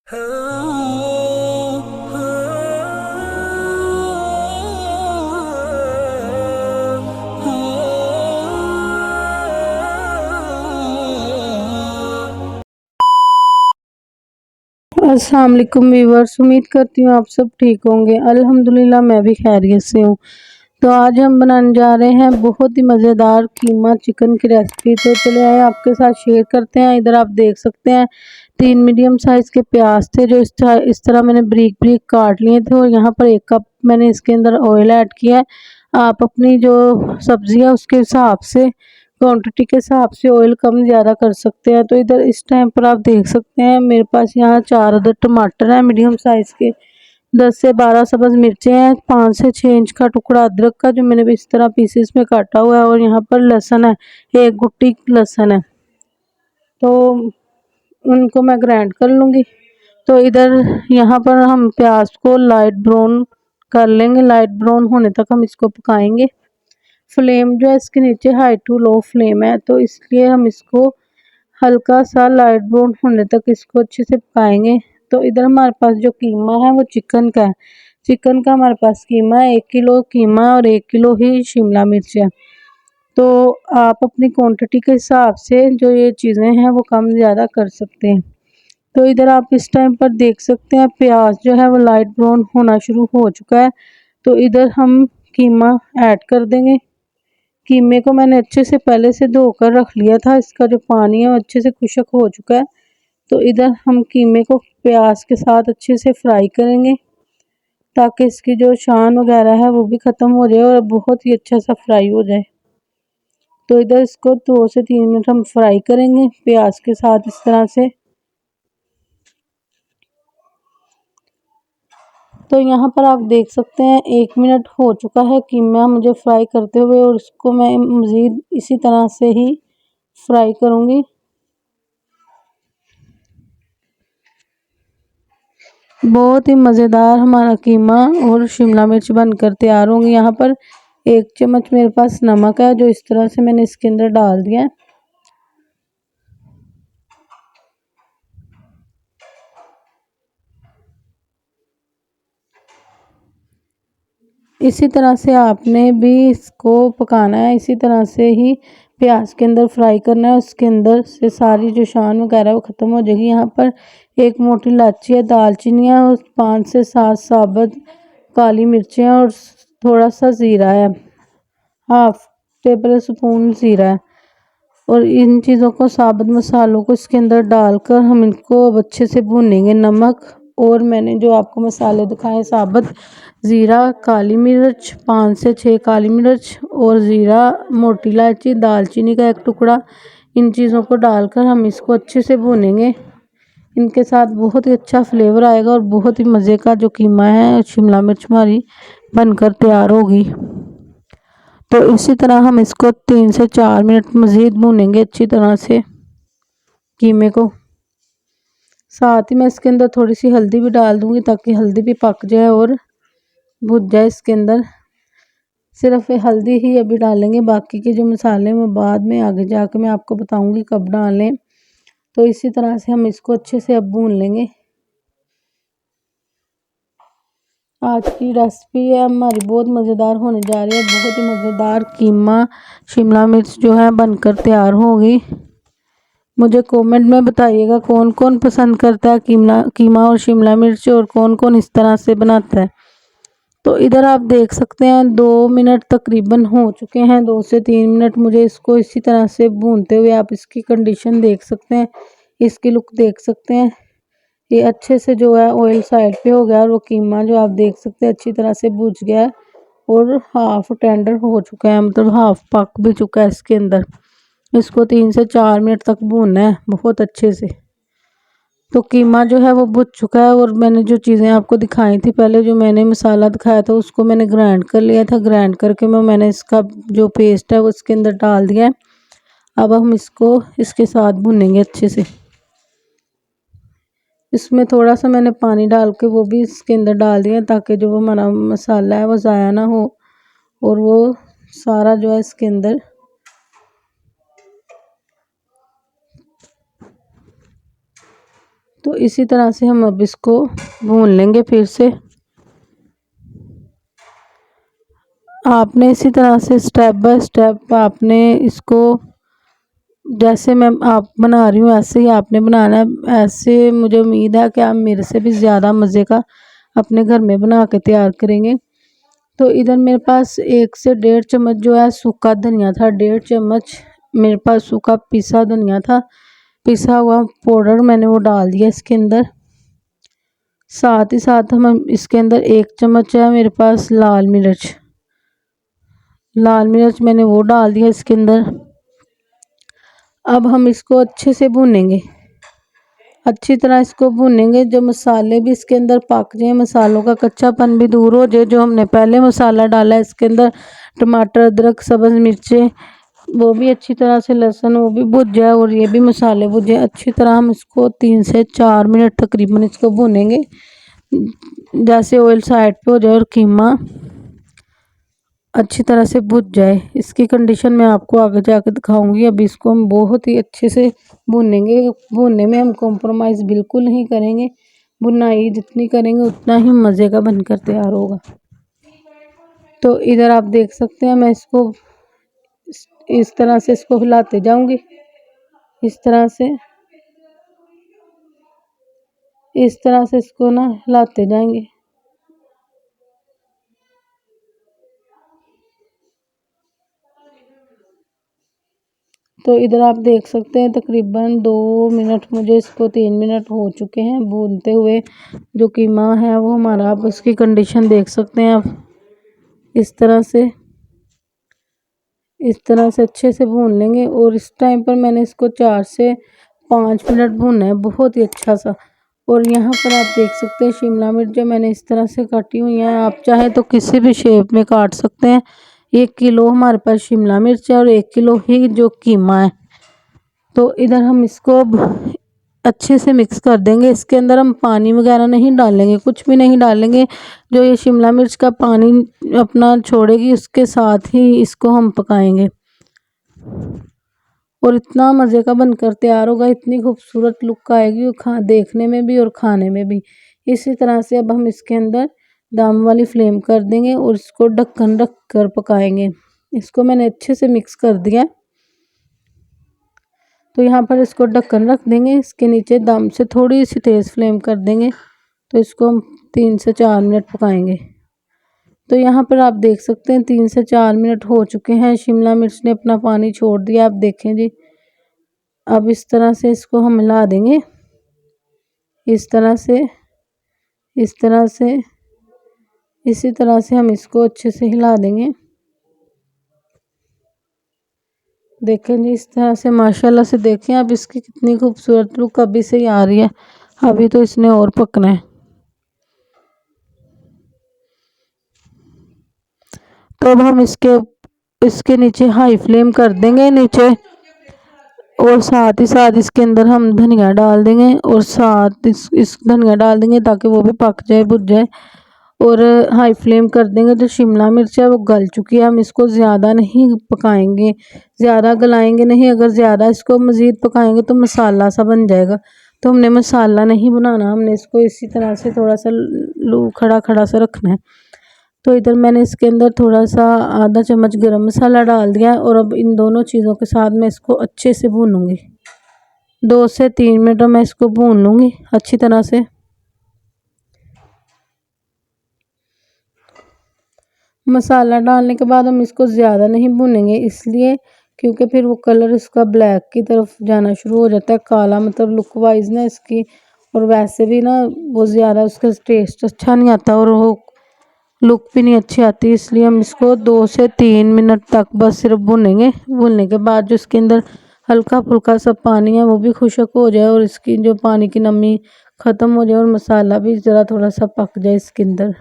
अस्सलाम वालेकुम व्यूअर्स, उम्मीद करती हूँ आप सब ठीक होंगे। अल्हम्दुलिल्लाह मैं भी खैरियत से हूँ। तो आज हम बनाने जा रहे हैं बहुत ही मज़ेदार कीमा चिकन की रेसिपी। तो चलिए आए आपके साथ शेयर करते हैं। इधर आप देख सकते हैं 3 मीडियम साइज़ के प्याज थे जो इस तरह मैंने ब्रीक ब्रीक काट लिए थे, और यहाँ पर 1 कप मैंने इसके अंदर ऑयल ऐड किया है। आप अपनी जो सब्ज़ी है उसके हिसाब से, क्वांटिटी के हिसाब से ऑयल कम ज़्यादा कर सकते हैं। तो इधर इस टाइम पर आप देख सकते हैं मेरे पास यहाँ 4 अदर टमाटर हैं मीडियम साइज़ के, 10 से 12 सब्ज़ मिर्चें हैं, 5 से 6 इंच का टुकड़ा अदरक का जो मैंने भी इस तरह पीसेस में काटा हुआ है, और यहाँ पर लहसुन है, 1 गुट्टी लहसुन है। तो उनको मैं ग्राइंड कर लूँगी। तो इधर यहाँ पर हम प्याज को लाइट ब्राउन कर लेंगे, लाइट ब्राउन होने तक हम इसको पकाएंगे। फ्लेम जो है इसके नीचे हाई टू लो फ्लेम है, तो इसलिए हम इसको हल्का सा लाइट ब्राउन होने तक इसको अच्छे से पकाएंगे। तो इधर हमारे पास जो कीमा है वो चिकन का है। चिकन का हमारे पास कीमा है, 1 किलो कीमा और 1 किलो ही शिमला मिर्च है। तो आप अपनी क्वांटिटी के हिसाब से जो ये चीज़ें हैं वो कम ज़्यादा कर सकते हैं। तो इधर आप इस टाइम पर देख सकते हैं प्याज जो है वो लाइट ब्राउन होना शुरू हो चुका है। तो इधर हम कीमा ऐड कर देंगे। कीमे को मैंने अच्छे से पहले से धोकर रख लिया था, इसका जो पानी है वो अच्छे से खुश्क हो चुका है। तो इधर हम कीमे को प्याज के साथ अच्छे से फ्राई करेंगे ताकि इसकी जो शान वगैरह है वो भी ख़त्म हो जाए और बहुत ही अच्छा सा फ्राई हो जाए। तो इधर इसको 2 से 3 मिनट हम फ्राई करेंगे प्याज के साथ इस तरह से। तो यहाँ पर आप देख सकते हैं 1 मिनट हो चुका है कीमा मुझे फ्राई करते हुए, और इसको मैं मज़ीद इसी तरह से ही फ्राई करूँगी। बहुत ही मज़ेदार हमारा कीमा और शिमला मिर्च बनकर तैयार होंगी। यहाँ पर 1 चम्मच मेरे पास नमक है जो इस तरह से मैंने इसके अंदर डाल दिया है। इसी तरह से आपने भी इसको पकाना है, इसी तरह से ही प्याज के अंदर फ्राई करना है। उसके अंदर से सारी जो शान वगैरह वो ख़त्म हो जाएगी। यहाँ पर 1 मोटी इलायची है, दालचीनी है, और 5 से 7 साबुत काली मिर्चें और थोड़ा सा ज़ीरा है, हाफ टेबल स्पून ज़ीरा है। और इन चीज़ों को, साबुत मसालों को इसके अंदर डालकर हम इनको अब अच्छे से भूनेंगे। नमक और मैंने जो आपको मसाले दिखाए, साबुत ज़ीरा, काली मिर्च, 5 से 6 काली मिर्च और ज़ीरा, मोटी इलायची, दालचीनी का 1 टुकड़ा, इन चीज़ों को डालकर हम इसको अच्छे से भूनेंगे। इनके साथ बहुत ही अच्छा फ्लेवर आएगा और बहुत ही मज़े का जो कीमा है शिमला मिर्च हमारी बनकर तैयार होगी। तो इसी तरह हम इसको 3 से 4 मिनट मज़ीद भूनेंगे अच्छी तरह से कीमे को। साथ ही मैं इसके अंदर थोड़ी सी हल्दी भी डाल दूंगी ताकि हल्दी भी पक जाए और भुज जाए इसके अंदर। सिर्फ हल्दी ही अभी डालेंगे, बाकी के जो मसाले वो बाद में आगे जाकर मैं आपको बताऊंगी कब डालें। तो इसी तरह से हम इसको अच्छे से अब भून लेंगे। आज की रेसिपी है हमारी बहुत मज़ेदार होने जा रही है। बहुत ही मज़ेदार कीमा शिमला मिर्च जो है बनकर तैयार होगी। मुझे कमेंट में बताइएगा कौन कौन पसंद करता है कीमा और शिमला मिर्च, और कौन कौन इस तरह से बनाता है। तो इधर आप देख सकते हैं 2 मिनट तकरीबन हो चुके हैं, 2 से 3 मिनट मुझे इसको इसी तरह से भूनते हुए। आप इसकी कंडीशन देख सकते हैं, इसकी लुक देख सकते हैं। ये अच्छे से जो है ऑयल साइड पे हो गया, और वो कीमा जो आप देख सकते हैं अच्छी तरह से भुज गया है और हाफ टेंडर हो चुका है, मतलब हाफ पक भी चुका है इसके अंदर। इसको 3 से 4 मिनट तक भूनना है बहुत अच्छे से। तो कीमा जो है वो भुज चुका है, और मैंने जो चीज़ें आपको दिखाई थी पहले, जो मैंने मसाला दिखाया था उसको मैंने ग्राइंड कर लिया था। ग्राइंड करके मैंने इसका जो पेस्ट है वो इसके अंदर डाल दिया है। अब हम इसको इसके साथ भुनेंगे अच्छे से। इसमें थोड़ा सा मैंने पानी डाल के वो भी इसके अंदर डाल दिया ताकि जो वो हमारा मसाला है वो ज़ाया ना हो, और वो सारा जो है इसके अंदर तो इसी तरह से हम अब इसको भून लेंगे फिर से। आपने इसी तरह से स्टेप बाय स्टेप आपने इसको, जैसे मैं आप बना रही हूँ ऐसे ही आपने बनाना है। ऐसे मुझे उम्मीद है कि आप मेरे से भी ज़्यादा मज़े का अपने घर में बना के तैयार करेंगे। तो इधर मेरे पास 1 से 1.5 चम्मच जो है सूखा धनिया था, 1.5 चम्मच मेरे पास सूखा पिसा धनिया था, पिसा हुआ पाउडर मैंने वो डाल दिया इसके अंदर। साथ ही साथ हम इसके अंदर 1 चम्मच है मेरे पास लाल मिर्च, मैंने वो डाल दिया इसके अंदर। अब हम इसको अच्छे से भूनेंगे, अच्छी तरह इसको भूनेंगे, जो मसाले भी इसके अंदर पक जाए, मसालों का कच्चापन भी दूर हो जाए। जो हमने पहले मसाला डाला है इसके अंदर, टमाटर, अदरक, सब्ज़ मिर्चें, वो भी अच्छी तरह से, लहसुन वो भी भुज जाए और ये भी मसाले भुज जाए अच्छी तरह। हम इसको 3 से 4 मिनट तकरीबन इसको भूनेंगे, जैसे ऑयल साइड पे हो जाए और कीमा अच्छी तरह से भुज जाए। इसकी कंडीशन मैं आपको आगे जाकर दिखाऊंगी। अभी इसको हम बहुत ही अच्छे से भूनेंगे, भूनने में हम कॉम्प्रोमाइज़ बिल्कुल नहीं करेंगे। भुनाई जितनी करेंगे उतना ही मज़े का बनकर तैयार होगा। तो इधर आप देख सकते हैं मैं इसको इस तरह से इसको हिलाते जाऊंगी, इस तरह से इसको ना हिलाते जाएंगे। तो इधर आप देख सकते हैं तकरीबन 2 मिनट, मुझे इसको 3 मिनट हो चुके हैं भूनते हुए। जो कीमा है वो हमारा, आप उसकी कंडीशन देख सकते हैं आप। इस तरह से अच्छे से भून लेंगे। और इस टाइम पर मैंने इसको 4 से 5 मिनट भूनना है बहुत ही अच्छा सा। और यहाँ पर आप देख सकते हैं शिमला मिर्च जो मैंने इस तरह से काटी हुई हैं, आप चाहे तो किसी भी शेप में काट सकते हैं। 1 किलो हमारे पास शिमला मिर्च है और 1 किलो ही जो कीमा है। तो इधर हम इसको अब अच्छे से मिक्स कर देंगे। इसके अंदर हम पानी वगैरह नहीं डालेंगे, कुछ भी नहीं डालेंगे। जो ये शिमला मिर्च का पानी अपना छोड़ेगी उसके साथ ही इसको हम पकाएंगे और इतना मज़े का बनकर तैयार होगा, इतनी खूबसूरत लुक आएगी देखने में भी और खाने में भी। इसी तरह से अब हम इसके अंदर दम वाली फ्लेम कर देंगे और इसको ढक्कन रख कर पकाएंगे। इसको मैंने अच्छे से मिक्स कर दिया। तो यहाँ पर इसको ढक्कन रख देंगे, इसके नीचे दम से थोड़ी सी तेज़ फ्लेम कर देंगे। तो इसको हम 3 से 4 मिनट पकाएंगे। तो यहाँ पर आप देख सकते हैं 3 से 4 मिनट हो चुके हैं, शिमला मिर्च ने अपना पानी छोड़ दिया, आप देखें जी। अब इस तरह से इसको हम हिला देंगे, इस तरह से इसी तरह से हम इसको अच्छे से हिला देंगे। देखें जी, इस तरह से माशाल्लाह से देखें अब इसकी कितनी खूबसूरत लुक अभी से ही आ रही है। अभी तो इसने और पकना है। तो अब हम इसके नीचे हाई फ्लेम कर देंगे नीचे, और साथ ही साथ इसके अंदर हम धनिया डाल देंगे और साथ इस धनिया डाल देंगे ताकि वो भी पक जाए, भुज जाए। और हाई फ्लेम कर देंगे। जो शिमला मिर्च है वो गल चुकी है, हम इसको ज़्यादा नहीं पकाएंगे, ज़्यादा गलाएंगे नहीं। अगर ज़्यादा इसको मज़ीद पकाएंगे तो मसाला सा बन जाएगा। तो हमने मसाला नहीं बनाना, हमने इसको इसी तरह से थोड़ा सा लू खड़ा खड़ा सा रखना है। तो इधर मैंने इसके अंदर थोड़ा सा आधा चम्मच गरम मसाला डाल दिया है। और अब इन दोनों चीज़ों के साथ मैं इसको अच्छे से भूनूंगी, 2 से 3 मिनट मैं इसको भून लूँगी अच्छी तरह से। मसाला डालने के बाद हम इसको ज़्यादा नहीं भूनेंगे, इसलिए क्योंकि फिर वो कलर इसका ब्लैक की तरफ जाना शुरू हो जाता है, काला, मतलब लुक वाइज ना इसकी। और वैसे भी ना वो ज़्यादा उसका टेस्ट अच्छा नहीं आता और वो लुक भी नहीं अच्छी आती। इसलिए हम इसको 2 से 3 मिनट तक बस सिर्फ भूनेंगे। भूनने के बाद जो इसके अंदर हल्का फुल्का सा पानी है वो भी खुश्क हो जाए और इसकी जो पानी की नमी ख़त्म हो जाए और मसाला भी ज़रा थोड़ा सा पक जाए इसके अंदर।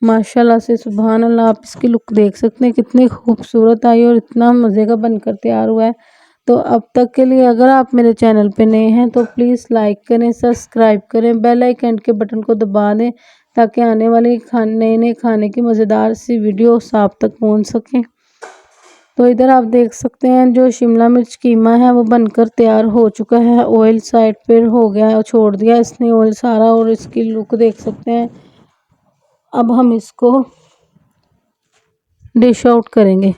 माशाल्लाह से सुभान अल्लाह, आप इसकी लुक देख सकते हैं कितनी खूबसूरत आई और इतना मज़े का बनकर तैयार हुआ है। तो अब तक के लिए अगर आप मेरे चैनल पे नए हैं तो प्लीज़ लाइक करें, सब्सक्राइब करें, बेल आइकन के बटन को दबा दें ताकि आने वाली नए नए खाने की मज़ेदार सी वीडियो आप तक पहुंच सकें। तो इधर आप देख सकते हैं जो शिमला मिर्च कीमा है वो बनकर तैयार हो चुका है। ऑयल साइड पर हो गया और छोड़ दिया इसने ऑयल सारा, और इसकी लुक देख सकते हैं। अब हम इसको डिश आउट करेंगे,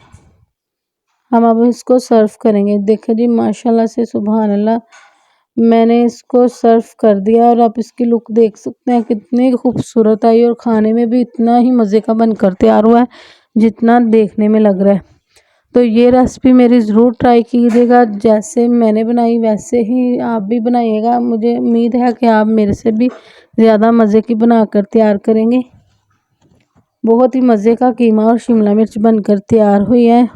हम अब इसको सर्व करेंगे। देखो जी माशाल्लाह से सुभान अल्लाह, मैंने इसको सर्व कर दिया और आप इसकी लुक देख सकते हैं कितनी खूबसूरत आई, और खाने में भी इतना ही मज़े का बनकर तैयार हुआ है जितना देखने में लग रहा है। तो ये रेसिपी मेरी ज़रूर ट्राई कीजिएगा, जैसे मैंने बनाई वैसे ही आप भी बनाइएगा। मुझे उम्मीद है कि आप मेरे से भी ज़्यादा मज़े की बनाकर तैयार करेंगे। बहुत ही मज़े का कीमा और शिमला मिर्च बनकर तैयार हुई है।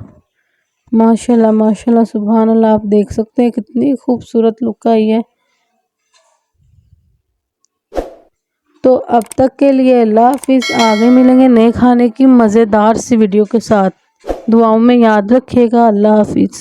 माशाल्लाह माशाल्लाह सुभान अल्लाह, आप देख सकते हैं कितनी खूबसूरत लुक आई है। तो अब तक के लिए अल्लाह हाफिज़। आगे मिलेंगे नए खाने की मज़ेदार सी वीडियो के साथ। दुआओं में याद रखिएगा। अल्लाह हाफिज़।